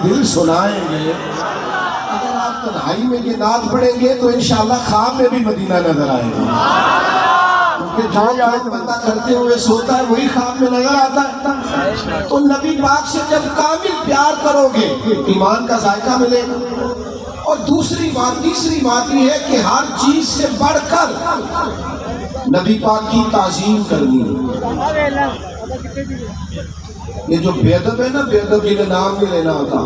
دل سنائیں گے. اگر آپ تنہائی میں یہ نعت پڑھیں گے تو انشاءاللہ خواب میں بھی مدینہ نظر آئے گا. کیونکہ جو کام بندہ کرتے ہوئے سوتا ہے وہی خواب میں نظر آتا ہے. تو نبی پاک سے جب کامل پیار کرو گے ایمان کا ذائقہ ملے گا. اور دوسری بات تیسری بات یہ ہے کہ ہر چیز سے بڑھ کر نبی پاک کی تعظیم کرنی ہے. یہ جو بے ادب ہے نا، بے ادب جنہیں نام نہیں لینا ہوتا،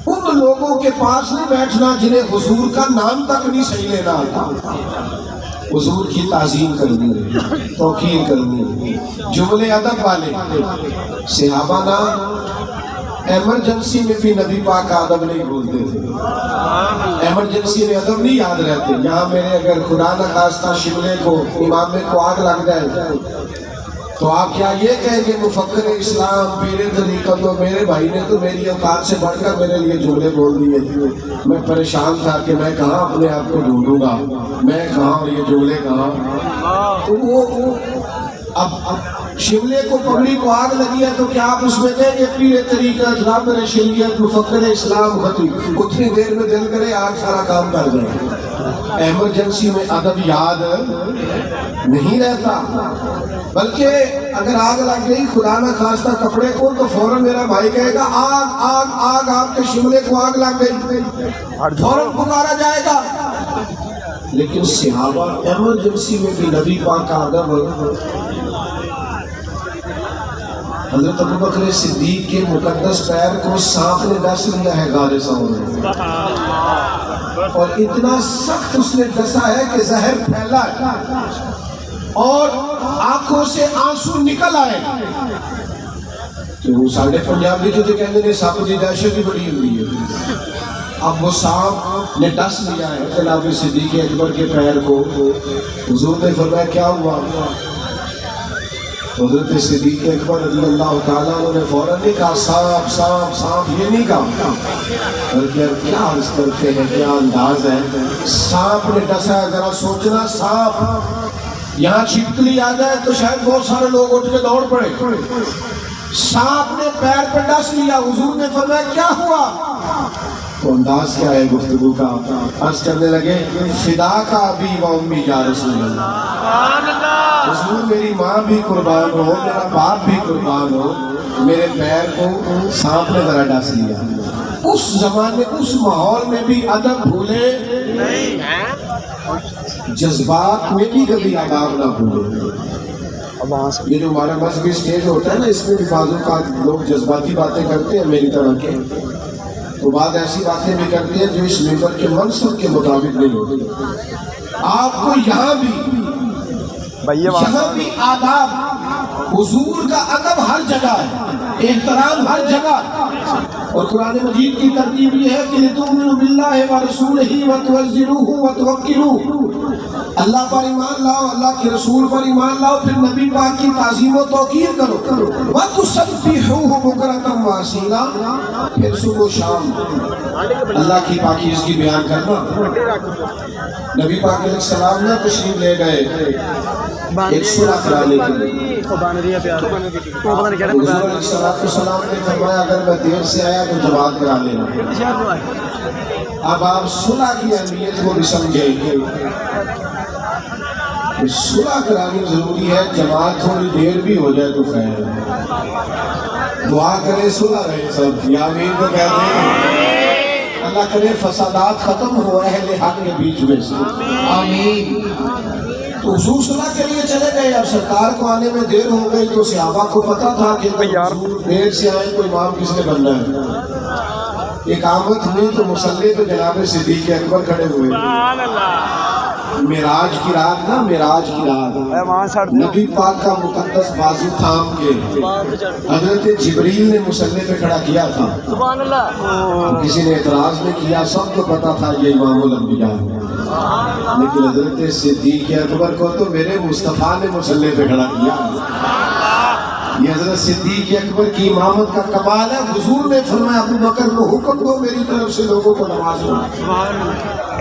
ان لوگوں کے پاس نہیں بیٹھنا جنہیں حضور کا نام تک نہیں صحیح لینا ہوتا. حضور کی تعظیم کرنی ہے، توقیر کرنی ہے. جملے ادب والے صحابہ نا ایمرجنسی میں بھی نبی پاک کا ادب نہیں بھولتے تھے. ایمرجنسی میں ادب نہیں یاد رہتے. یہاں میرے اگر خدا نخواستہ شملے کو امام کو آگ لگ جائے تو آپ کیا یہ کہیں گے مفکر اسلام پیر طریقت تو میرے بھائی نے تو میری اوقات سے بڑھ کر میرے لیے جملے بول دیے. میں پریشان تھا کہ میں کہاں اپنے آپ کو ڈھونڈوں گا، میں کہاں اور یہ جملے کہاں. تو وہ اب شملے کو پگڑی کو آگ لگی ہے تو کیا آپ اس میں کہیں گے پیر طریقت رابر شریعت مفکر اسلام خطیب؟ اتنی دیر میں دل کرے آگ سارا کام کر دیں. ایمرجنسی میں ادب یاد نہیں رہتا. بلکہ اگر آگ لگ گئی خدا نہ خواستہ کپڑے کو تو فوراً میرا بھائی کہے گا آگ آگ آگ، آپ کے شملے کو آگ لگ گئی، فوراً پکارا جائے گا. لیکن صحابہ ایمرجنسی میں بھی نبی پاک کا ادب. حضرت ابوبکر صدیق کے مقدس پیر کو سانپ نے ڈس لیا ہے غار ثور میں، اور اتنا سخت اس نے ڈسا ہے کہ زہر پھیلا ہے اور آنکھوں سے آنسو نکل آئے. کہ وہ ساڑھے پنجابی جو کہتے ہیں سانپ کی دہشت بھی بڑی ہوئی ہے. اب وہ سانپ نے ڈس لیا ہے جناب صدیق اکبر کے پیر کو. حضور نے فرمایا کیا ہوا؟ حضرت صدیق اکبر رضی اللہ تعالیٰ نے فوراً نہیں کہا سانپ سانپ سانپ، یہ نہیں کہا، بلکہ کیا عرض کرتے ہیں، کیا انداز ہے. سانپ نے ڈسا ہے، ذرا سوچنا سانپ یہاں چھپکلی آ جائے تو شاید بہت سارے لوگ اٹھ کے دوڑ پڑے. سانپ نے پیر پہ ڈس لیا. حضور نے فرمایا کیا ہوا؟ تو انداز کیا ہے گفتگو کا. عرض کرنے لگے فدا کا ابی و امی یا رسول اللہ، حضور میری ماں بھی قربان ہو، میرا باپ بھی قربان ہو، میرے پیر کو سانپ نے ذرا ڈس لیا. اس زمانے اس ماحول میں بھی ادب بھولے نہیں، جذبات میں بھی کبھی آداب نہ بھولے. یہ جو ہمارا مذہبی اسٹیج ہوتا ہے نا، اس میں بھی بعض اوقات لوگ جذباتی باتیں کرتے ہیں میری طرح کے، تو بعد ایسی باتیں بھی کرتے ہیں جو اس ممبر کے منصب کے مطابق نہیں ہوتی. آپ کو یہاں بھی آداب، حضور کا ادب ہر جگہ ہے، احترام ہر جگہ. اور قرآن مجید کی ترتیب یہ ہے کہ لِتُؤْمِنُوا بِاللَّهِ وَرَسُولِهِ وَتُعَزِّرُوهُ وَتُوَقِّرُوهُ، اللہ پر ایمان لاؤ، اللہ کے رسول پر ایمان لاؤ، پھر نبی پاک کی تعظیم و توقیر کرو. وَتُسَبِّحُوهُ بُكْرَةً وَأَصِيلًا، پھر صبح و شام اللہ کی پاکیزگی بیان کرنا. نبی پاک علیہ السلام نے تشریف لے گئے ایک صلح کرانے کے لیے. حضور علیہ السلام نے فرمایا اگر میں دیر سے آیا تو جماعت کرا لینا. اب آپ صلح کی اہمیت کو بھی سمجھیں گے. صلح کرانی ضروری ہے، جماعت تھوڑی دیر بھی ہو جائے تو خیر ہے. دعا کرے صلح رہے سب، یا آمین تو کہتے ہیں. اللہ کرے فسادات ختم ہو اہل حق کے بیچ میں سے، آمین. تو حضور صلح کے لیے چلے گئے. اب سرکار کو آنے میں دیر ہو گئی تو صحابہ کو پتا تھا کہ حضور دیر سے آئے تو امام کس نے بننا ہے. ایک آمد ہوئی تو مصلی پہ جناب صدیق اکبر کھڑے ہوئے. معراج کی رات نا، معراج کی رات نبی پاک کا مقدس بازو تھام کے حضرت جبریل نے مصلی پہ کھڑا کیا تھا. کسی نے اعتراض نہیں کیا، سب کو پتا تھا یہ امام الانبیاء ہے. لیکن حضرت صدیق اکبر کو تو میرے مصطفیٰ نے مصلی پہ کھڑا کیا. یہ حضرت صدیق اکبر کی امامت کا کمال ہے. حضور نے فرمایا ابو بکر کو حکم دو میری طرف سے لوگوں کو نماز پڑھاؤ.